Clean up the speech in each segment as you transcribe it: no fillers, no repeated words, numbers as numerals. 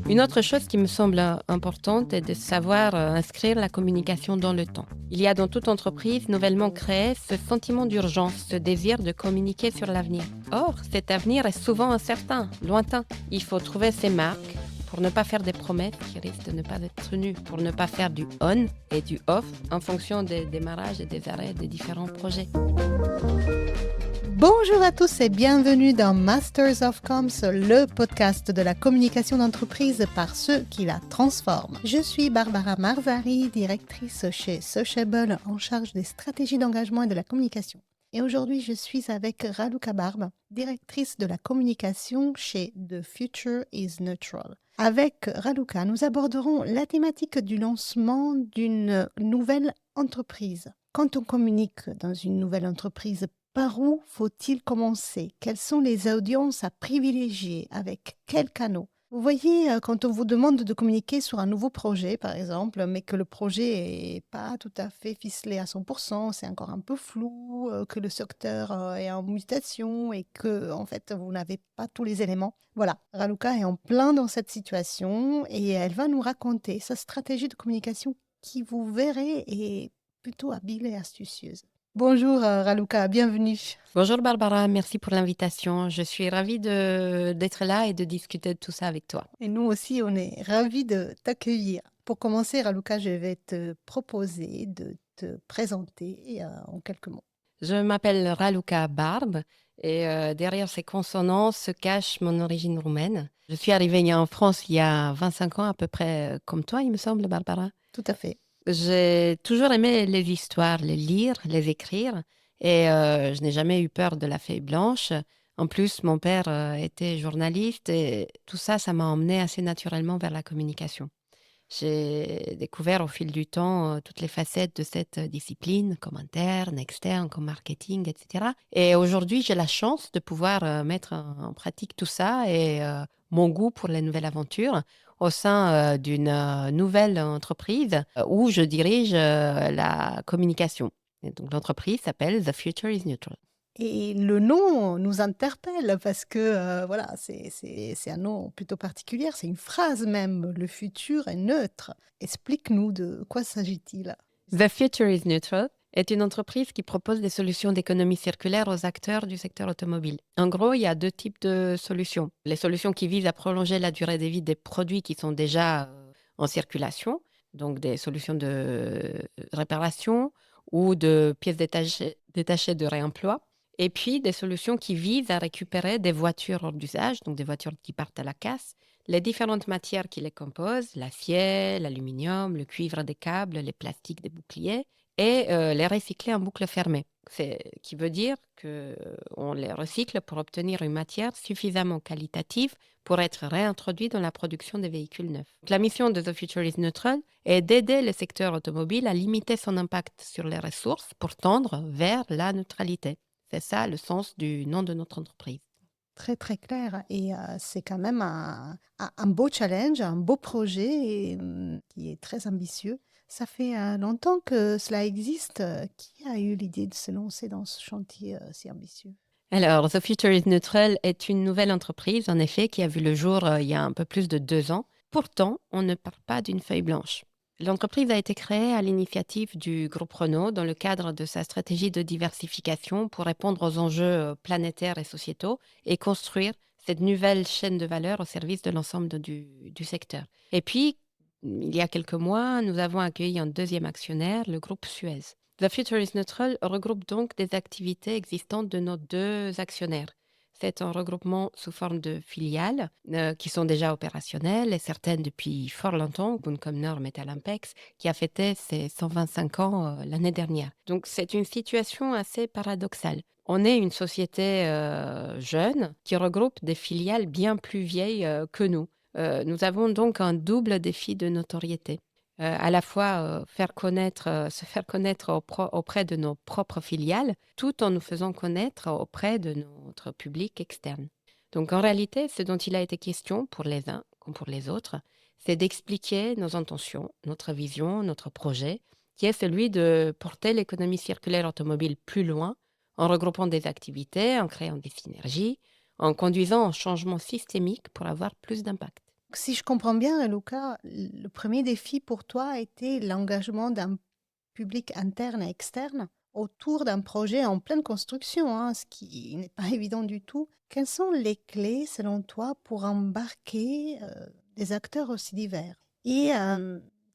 Une autre chose qui me semble importante est de savoir inscrire la communication dans le temps. Il y a dans toute entreprise nouvellement créée ce sentiment d'urgence, ce désir de communiquer sur l'avenir. Or, cet avenir est souvent incertain, lointain. Il faut trouver ses marques pour ne pas faire des promesses qui risquent de ne pas être tenues, pour ne pas faire du on et du off en fonction des démarrages et des arrêts des différents projets. Bonjour à tous et bienvenue dans Masters of Comms, le podcast de la communication d'entreprise par ceux qui la transforment. Je suis Barbara Marzari, directrice chez Sociable en charge des stratégies d'engagement et de la communication. Et aujourd'hui, je suis avec Raluca Barbe, directrice de la communication chez The Future is Neutral. Avec Raluca, nous aborderons la thématique du lancement d'une nouvelle entreprise. Quand on communique dans une nouvelle entreprise, par où faut-il commencer? Quelles sont les audiences à privilégier? Avec quels canaux? Vous voyez, quand on vous demande de communiquer sur un nouveau projet, par exemple, mais que le projet n'est pas tout à fait ficelé à 100%, c'est encore un peu flou, que le secteur est en mutation et que, en fait, vous n'avez pas tous les éléments. Voilà, Raluca est en plein dans cette situation et elle va nous raconter sa stratégie de communication qui, vous verrez, est plutôt habile et astucieuse. Bonjour Raluca, bienvenue. Bonjour Barbara, merci pour l'invitation. Je suis ravie d'être là et de discuter de tout ça avec toi. Et nous aussi, on est ravis de t'accueillir. Pour commencer, Raluca, je vais te proposer de te présenter en quelques mots. Je m'appelle Raluca Barbe et derrière ces consonants se cache mon origine roumaine. Je suis arrivée en France il y a 25 ans à peu près comme toi, il me semble, Barbara. Tout à fait. J'ai toujours aimé les histoires, les lire, les écrire et je n'ai jamais eu peur de la feuille blanche. En plus, mon père était journaliste et tout ça, ça m'a emmenée assez naturellement vers la communication. J'ai découvert au fil du temps toutes les facettes de cette discipline, comme interne, externe, comme marketing, etc. Et aujourd'hui, j'ai la chance de pouvoir mettre en pratique tout ça et mon goût pour les nouvelles aventures au sein d'une nouvelle entreprise où je dirige la communication. Et donc, l'entreprise s'appelle The Future is Neutral. Et le nom nous interpelle parce que voilà, c'est un nom plutôt particulier, c'est une phrase même, le futur est neutre. Explique-nous de quoi s'agit-il? The Future is Neutral est une entreprise qui propose des solutions d'économie circulaire aux acteurs du secteur automobile. En gros, il y a deux types de solutions. Les solutions qui visent à prolonger la durée de vie des produits qui sont déjà en circulation, donc des solutions de réparation ou de pièces détachées de réemploi. Et puis des solutions qui visent à récupérer des voitures hors d'usage, donc des voitures qui partent à la casse, les différentes matières qui les composent, l'acier, l'aluminium, le cuivre des câbles, les plastiques des boucliers, et les recycler en boucle fermée. Qui veut dire qu'on les recycle pour obtenir une matière suffisamment qualitative pour être réintroduite dans la production des véhicules neufs. La mission de The Future is Neutral est d'aider le secteur automobile à limiter son impact sur les ressources pour tendre vers la neutralité. C'est ça le sens du nom de notre entreprise. Très très clair et c'est quand même un beau challenge, un beau projet qui est très ambitieux. Ça fait longtemps que cela existe. Qui a eu l'idée de se lancer dans ce chantier si ambitieux? Alors, The Future is Neutral est une nouvelle entreprise, en effet, qui a vu le jour il y a un peu plus de 2 ans. Pourtant, on ne parle pas d'une feuille blanche. L'entreprise a été créée à l'initiative du groupe Renault dans le cadre de sa stratégie de diversification pour répondre aux enjeux planétaires et sociétaux et construire cette nouvelle chaîne de valeur au service de l'ensemble du secteur. Et puis, il y a quelques mois, nous avons accueilli un deuxième actionnaire, le groupe Suez. The Future is Neutral regroupe donc des activités existantes de nos deux actionnaires. C'est un regroupement sous forme de filiales qui sont déjà opérationnelles et certaines depuis fort longtemps, comme Nord Metal Ampex, qui a fêté ses 125 ans l'année dernière. Donc c'est une situation assez paradoxale. On est une société jeune qui regroupe des filiales bien plus vieilles que nous. Nous avons donc un double défi de notoriété. À la fois se faire connaître auprès de nos propres filiales, tout en nous faisant connaître auprès de notre public externe. Donc en réalité, ce dont il a été question pour les uns comme pour les autres, c'est d'expliquer nos intentions, notre vision, notre projet, qui est celui de porter l'économie circulaire automobile plus loin, en regroupant des activités, en créant des synergies, en conduisant un changement systémique pour avoir plus d'impact. Si je comprends bien, Luca, le premier défi pour toi a été l'engagement d'un public interne et externe autour d'un projet en pleine construction, hein, ce qui n'est pas évident du tout. Quelles sont les clés, selon toi, pour embarquer des acteurs aussi divers? Et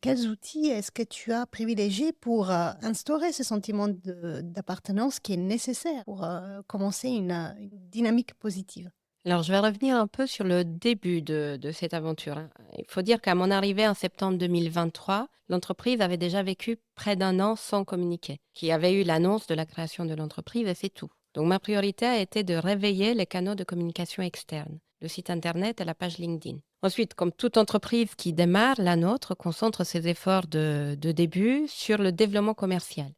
quels outils est-ce que tu as privilégiés pour instaurer ce sentiment d'appartenance qui est nécessaire pour commencer une dynamique positive? Alors, je vais revenir un peu sur le début de cette aventure, hein. Il faut dire qu'à mon arrivée en septembre 2023, l'entreprise avait déjà vécu près d'un an sans communiquer. Il y avait eu l'annonce de la création de l'entreprise et c'est tout. Donc, ma priorité a été de réveiller les canaux de communication externes, le site internet et la page LinkedIn. Ensuite, comme toute entreprise qui démarre, la nôtre concentre ses efforts de début sur le développement commercial.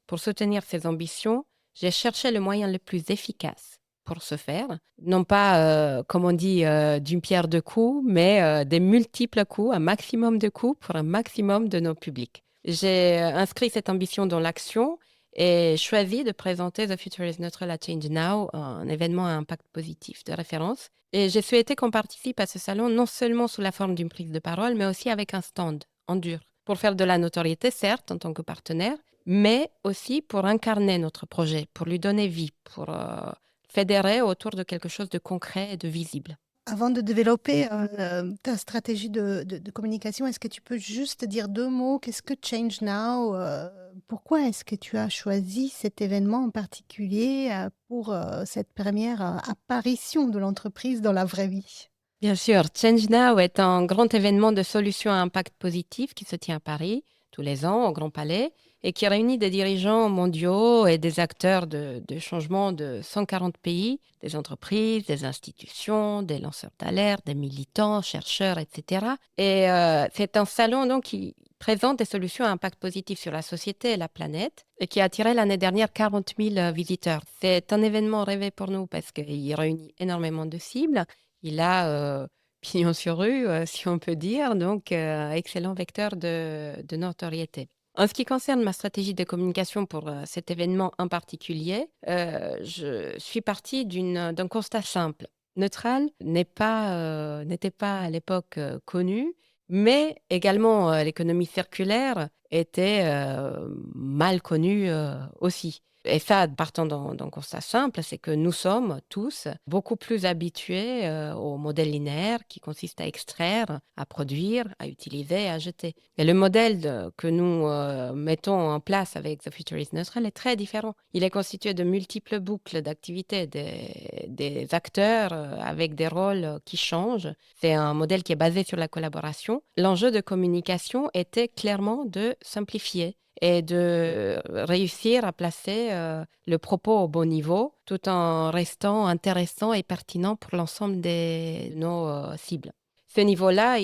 Pour soutenir ses ambitions, j'ai cherché le moyen le plus efficace pour ce faire. Non pas, comme on dit, d'une pierre deux coups, mais des multiples coups, un maximum de coups pour un maximum de nos publics. J'ai inscrit cette ambition dans l'action et choisi de présenter The Future is Neutral at Change Now, un événement à impact positif de référence. Et j'ai souhaité qu'on participe à ce salon non seulement sous la forme d'une prise de parole, mais aussi avec un stand en dur, pour faire de la notoriété, certes, en tant que partenaire, mais aussi pour incarner notre projet, pour lui donner vie, pour fédérer autour de quelque chose de concret et de visible. Avant de développer ta stratégie de communication, est-ce que tu peux juste dire deux mots? Qu'est-ce que Change Now? Pourquoi est-ce que tu as choisi cet événement en particulier pour cette première apparition de l'entreprise dans la vraie vie? Bien sûr, Change Now est un grand événement de solutions à impact positif qui se tient à Paris tous les ans au Grand Palais et qui réunit des dirigeants mondiaux et des acteurs de changement de 140 pays, des entreprises, des institutions, des lanceurs d'alerte, des militants, chercheurs, etc. Et c'est un salon donc qui présente des solutions à impact positif sur la société et la planète et qui a attiré l'année dernière 40 000 visiteurs. C'est un événement rêvé pour nous parce qu'il réunit énormément de cibles. Il a pignon sur rue, si on peut dire, donc excellent vecteur de notoriété. En ce qui concerne ma stratégie de communication pour cet événement en particulier, je suis partie d'un constat simple. Neutral n'était pas à l'époque connu, mais également l'économie circulaire était mal connue aussi. Et ça, partant d'un constat simple, c'est que nous sommes tous beaucoup plus habitués au modèle linéaire qui consiste à extraire, à produire, à utiliser, à jeter. Et le modèle que nous mettons en place avec The Future is Neutral est très différent. Il est constitué de multiples boucles d'activités, des acteurs avec des rôles qui changent. C'est un modèle qui est basé sur la collaboration. L'enjeu de communication était clairement de simplifier et de réussir à placer le propos au bon niveau tout en restant intéressant et pertinent pour l'ensemble de nos cibles. Ce niveau-là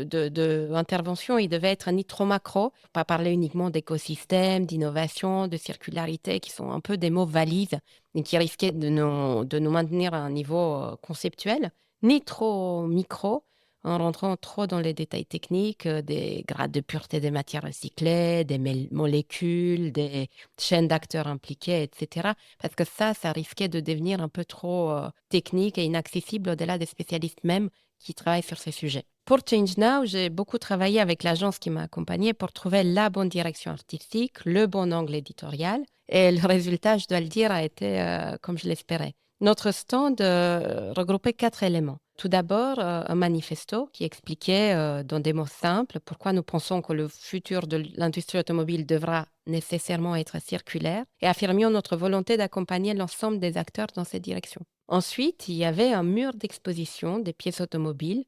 d'intervention, il devait être ni trop macro, pas parler uniquement d'écosystème, d'innovation, de circularité, qui sont un peu des mots valises et qui risquaient de nous maintenir à un niveau conceptuel, ni trop micro, en rentrant trop dans les détails techniques, des grades de pureté des matières recyclées, des molécules, des chaînes d'acteurs impliqués, etc. Parce que ça risquait de devenir un peu trop technique et inaccessible au-delà des spécialistes même qui travaillent sur ces sujets. Pour Change Now, j'ai beaucoup travaillé avec l'agence qui m'a accompagnée pour trouver la bonne direction artistique, le bon angle éditorial. Et le résultat, je dois le dire, a été comme je l'espérais. Notre stand regroupait 4 éléments. Tout d'abord, un manifesto qui expliquait dans des mots simples pourquoi nous pensons que le futur de l'industrie automobile devra nécessairement être circulaire et affirmions notre volonté d'accompagner l'ensemble des acteurs dans cette direction. Ensuite, il y avait un mur d'exposition des pièces automobiles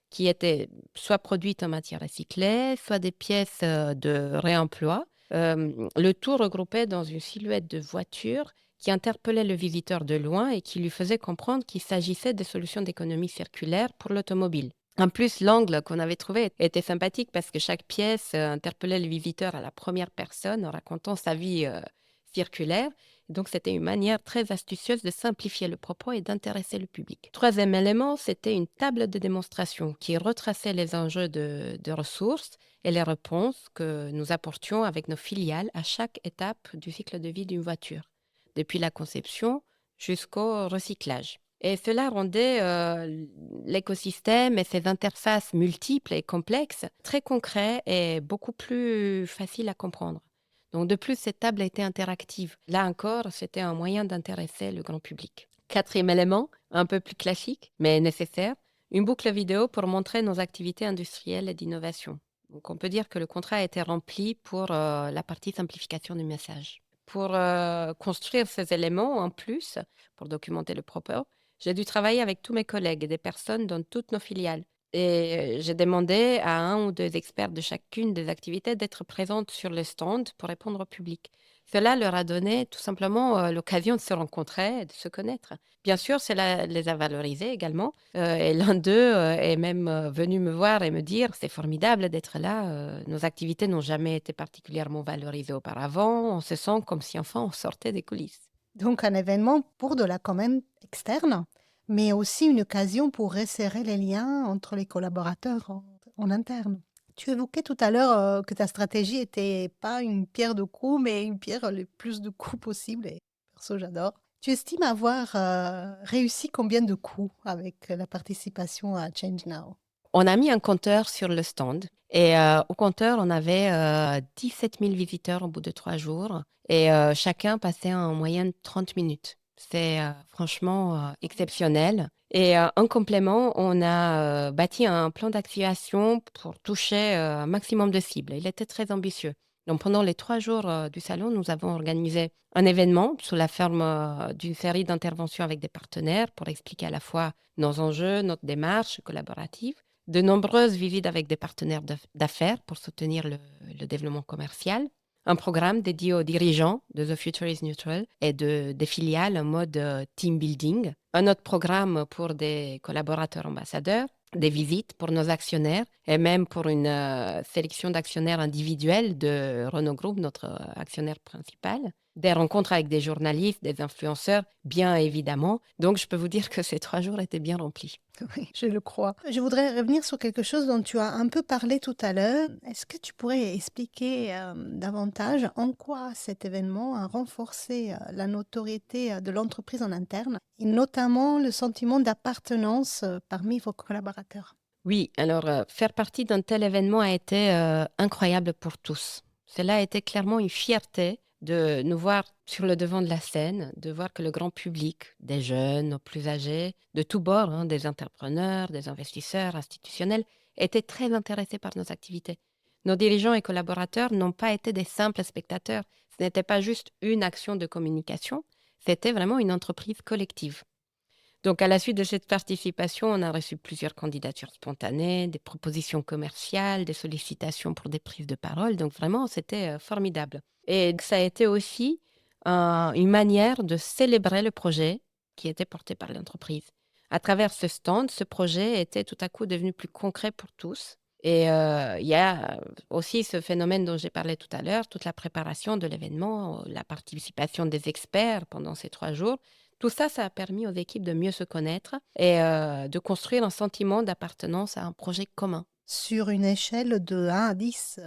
qui étaient soit produites en matière recyclée, soit des pièces de réemploi. Le tout regroupé dans une silhouette de voiture qui interpellait le visiteur de loin et qui lui faisait comprendre qu'il s'agissait de solutions d'économie circulaire pour l'automobile. En plus, l'angle qu'on avait trouvé était sympathique parce que chaque pièce interpellait le visiteur à la première personne en racontant sa vie circulaire. Donc, c'était une manière très astucieuse de simplifier le propos et d'intéresser le public. Troisième élément, c'était une table de démonstration qui retraçait les enjeux de ressources et les réponses que nous apportions avec nos filiales à chaque étape du cycle de vie d'une voiture, depuis la conception jusqu'au recyclage. Et cela rendait l'écosystème et ses interfaces multiples et complexes très concrets et beaucoup plus faciles à comprendre. Donc de plus, cette table était interactive. Là encore, c'était un moyen d'intéresser le grand public. Quatrième élément, un peu plus classique, mais nécessaire, une boucle vidéo pour montrer nos activités industrielles et d'innovation. Donc on peut dire que le contrat a été rempli pour la partie simplification du message. Pour construire ces éléments en plus, pour documenter le propos, j'ai dû travailler avec tous mes collègues et des personnes dans toutes nos filiales. Et j'ai demandé à un ou deux experts de chacune des activités d'être présentes sur le stand pour répondre au public. Cela leur a donné tout simplement l'occasion de se rencontrer et de se connaître. Bien sûr, cela les a valorisés également. Et l'un d'eux est même venu me voir et me dire, c'est formidable d'être là. Nos activités n'ont jamais été particulièrement valorisées auparavant. On se sent comme si enfin on sortait des coulisses. Donc un événement pour de la commande externe, mais aussi une occasion pour resserrer les liens entre les collaborateurs en interne. Tu évoquais tout à l'heure que ta stratégie était pas une pierre de coups, mais une pierre le plus de coups possible. Et perso, j'adore. Tu estimes avoir réussi combien de coups avec la participation à Change Now? On a mis un compteur sur le stand et au compteur, on avait 17 000 visiteurs au bout de 3 jours et chacun passait en moyenne 30 minutes. C'est franchement exceptionnel. Et en complément, on a bâti un plan d'activation pour toucher un maximum de cibles. Il était très ambitieux. Donc pendant les 3 jours du salon, nous avons organisé un événement sous la forme d'une série d'interventions avec des partenaires pour expliquer à la fois nos enjeux, notre démarche collaborative, de nombreuses visites avec des partenaires d'affaires pour soutenir le développement commercial, un programme dédié aux dirigeants de The Future is Neutral et des filiales en mode team building, un autre programme pour des collaborateurs ambassadeurs, des visites pour nos actionnaires et même pour une sélection d'actionnaires individuels de Renault Group, notre actionnaire principal, des rencontres avec des journalistes, des influenceurs, bien évidemment. Donc, je peux vous dire que ces 3 jours étaient bien remplis. Oui, je le crois. Je voudrais revenir sur quelque chose dont tu as un peu parlé tout à l'heure. Est-ce que tu pourrais expliquer davantage en quoi cet événement a renforcé la notoriété de l'entreprise en interne et notamment le sentiment d'appartenance parmi vos collaborateurs? Oui, alors faire partie d'un tel événement a été incroyable pour tous. Cela a été clairement une fierté de nous voir sur le devant de la scène, de voir que le grand public, des jeunes aux plus âgés, de tous bords, hein, des entrepreneurs, des investisseurs institutionnels, étaient très intéressés par nos activités. Nos dirigeants et collaborateurs n'ont pas été des simples spectateurs. Ce n'était pas juste une action de communication, c'était vraiment une entreprise collective. Donc, à la suite de cette participation, on a reçu plusieurs candidatures spontanées, des propositions commerciales, des sollicitations pour des prises de parole. Donc, vraiment, c'était formidable. Et ça a été aussi une manière de célébrer le projet qui était porté par l'entreprise. À travers ce stand, ce projet était tout à coup devenu plus concret pour tous. Et il y a aussi ce phénomène dont j'ai parlé tout à l'heure, toute la préparation de l'événement, la participation des experts pendant ces 3 jours. Tout ça, ça a permis aux équipes de mieux se connaître et de construire un sentiment d'appartenance à un projet commun. Sur une échelle de 1 à 10,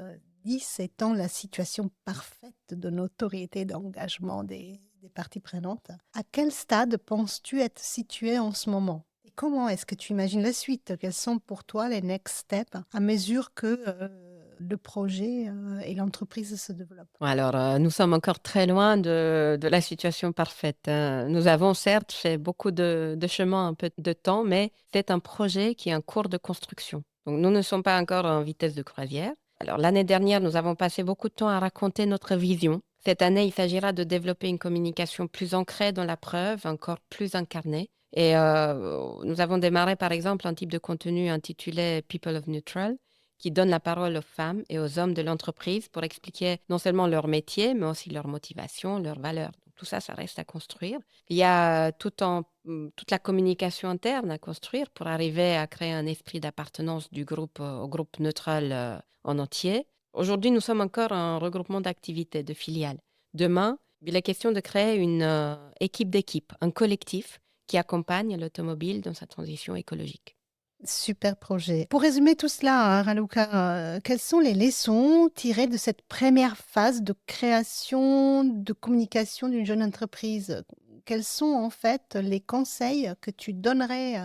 10 étant la situation parfaite de notoriété et d'engagement des parties prenantes, à quel stade penses-tu être situé en ce moment? Et comment est-ce que tu imagines la suite? Quels sont pour toi les next steps à mesure que le projet et l'entreprise se développent? Alors, nous sommes encore très loin de la situation parfaite, hein. Nous avons certes fait beaucoup de chemin, un peu de temps, mais c'est un projet qui est en cours de construction. Donc, nous ne sommes pas encore en vitesse de croisière. Alors, l'année dernière, nous avons passé beaucoup de temps à raconter notre vision. Cette année, il s'agira de développer une communication plus ancrée dans la preuve, encore plus incarnée. Et nous avons démarré, par exemple, un type de contenu intitulé People of Neutral, qui donne la parole aux femmes et aux hommes de l'entreprise pour expliquer non seulement leur métier, mais aussi leur motivation, leurs valeurs. Donc, tout ça, ça reste à construire. Il y a toute la communication interne à construire pour arriver à créer un esprit d'appartenance du groupe au groupe neutral en entier. Aujourd'hui, nous sommes encore un regroupement d'activités, de filiales. Demain, il est question de créer une équipe d'équipe, un collectif qui accompagne l'automobile dans sa transition écologique. Super projet. Pour résumer tout cela, hein, Raluca, quelles sont les leçons tirées de cette première phase de création, de communication d'une jeune entreprise? quels sont en fait les conseils que tu donnerais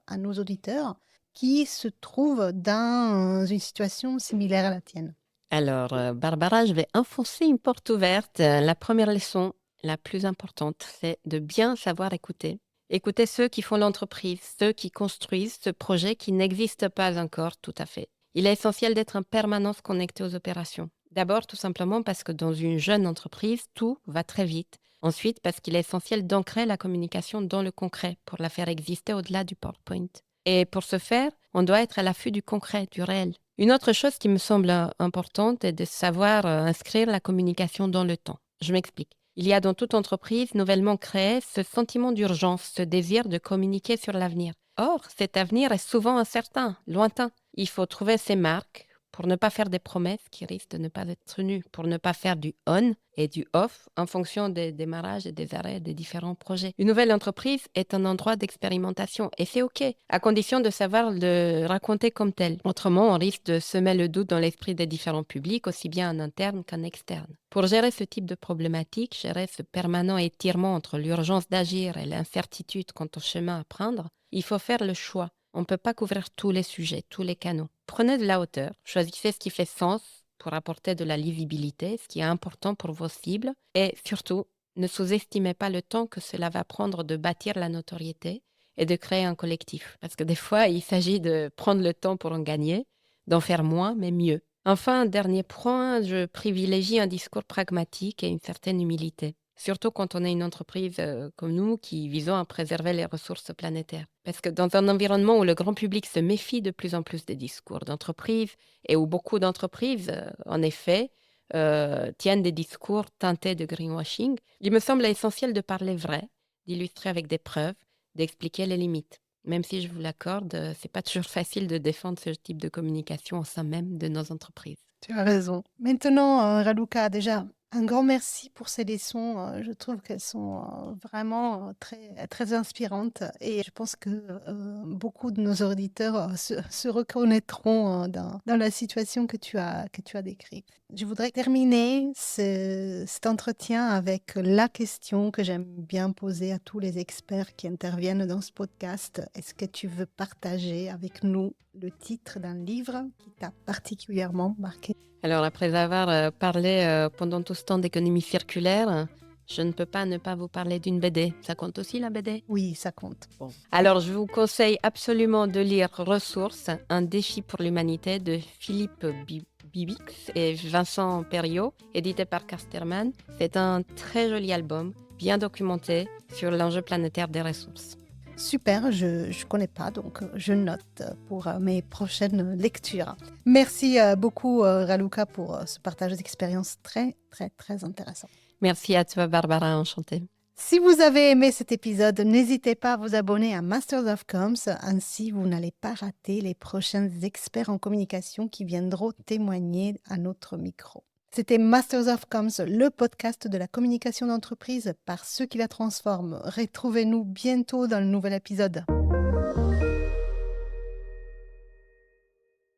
à nos auditeurs qui se trouvent dans une situation similaire à la tienne? Alors, Barbara, je vais enfoncer une porte ouverte. La première leçon, la plus importante, c'est de bien savoir écouter. Écouter ceux qui font l'entreprise, ceux qui construisent ce projet qui n'existe pas encore tout à fait. Il est essentiel d'être en permanence connecté aux opérations. D'abord, tout simplement parce que dans une jeune entreprise, tout va très vite. Ensuite, parce qu'il est essentiel d'ancrer la communication dans le concret pour la faire exister au-delà du PowerPoint. Et pour ce faire, on doit être à l'affût du concret, du réel. Une autre chose qui me semble importante est de savoir inscrire la communication dans le temps. Je m'explique. Il y a dans toute entreprise nouvellement créée ce sentiment d'urgence, ce désir de communiquer sur l'avenir. Or, cet avenir est souvent incertain, lointain. Il faut trouver ses marques pour ne pas faire des promesses qui risquent de ne pas être tenues, pour ne pas faire du on et du off en fonction des démarrages et des arrêts des différents projets. Une nouvelle entreprise est un endroit d'expérimentation et c'est OK, à condition de savoir le raconter comme tel. Autrement, on risque de semer le doute dans l'esprit des différents publics, aussi bien en interne qu'en externe. Pour gérer ce type de problématique, gérer ce permanent étirement entre l'urgence d'agir et l'incertitude quant au chemin à prendre, il faut faire le choix. On ne peut pas couvrir tous les sujets, tous les canaux. Prenez de la hauteur, choisissez ce qui fait sens pour apporter de la lisibilité, ce qui est important pour vos cibles. Et surtout, ne sous-estimez pas le temps que cela va prendre de bâtir la notoriété et de créer un collectif. Parce que des fois, il s'agit de prendre le temps pour en gagner, d'en faire moins, mais mieux. Enfin, dernier point, je privilégie un discours pragmatique et une certaine humilité. Surtout quand on est une entreprise comme nous qui visons à préserver les ressources planétaires. Parce que dans un environnement où le grand public se méfie de plus en plus des discours d'entreprise et où beaucoup d'entreprises, en effet, tiennent des discours teintés de greenwashing, il me semble essentiel de parler vrai, d'illustrer avec des preuves, d'expliquer les limites. Même si je vous l'accorde, c'est pas toujours facile de défendre ce type de communication au sein même de nos entreprises. Tu as raison. Maintenant, Raluca, déjà, un grand merci pour ces leçons. Je trouve qu'elles sont vraiment très, très inspirantes et je pense que beaucoup de nos auditeurs se reconnaîtront dans la situation que tu as décrite. Je voudrais terminer cet entretien avec la question que j'aime bien poser à tous les experts qui interviennent dans ce podcast. Est-ce que tu veux partager avec nous le titre d'un livre qui t'a particulièrement marqué? Alors, après avoir parlé pendant tout ce temps d'économie circulaire, je ne peux pas ne pas vous parler d'une BD. Ça compte aussi la BD? Oui, ça compte. Bon. Alors, je vous conseille absolument de lire Ressources, un défi pour l'humanité de Philippe Bibix et Vincent Perriot, édité par Casterman. C'est un très joli album, bien documenté sur l'enjeu planétaire des ressources. Super, je ne connais pas, donc je note pour mes prochaines lectures. Merci beaucoup Raluca pour ce partage d'expériences très, très, très intéressant. Merci à toi Barbara, enchantée. Si vous avez aimé cet épisode, n'hésitez pas à vous abonner à Masters of Comms, ainsi vous n'allez pas rater les prochains experts en communication qui viendront témoigner à notre micro. C'était Masters of Comms, le podcast de la communication d'entreprise par ceux qui la transforment. Retrouvez-nous bientôt dans le nouvel épisode.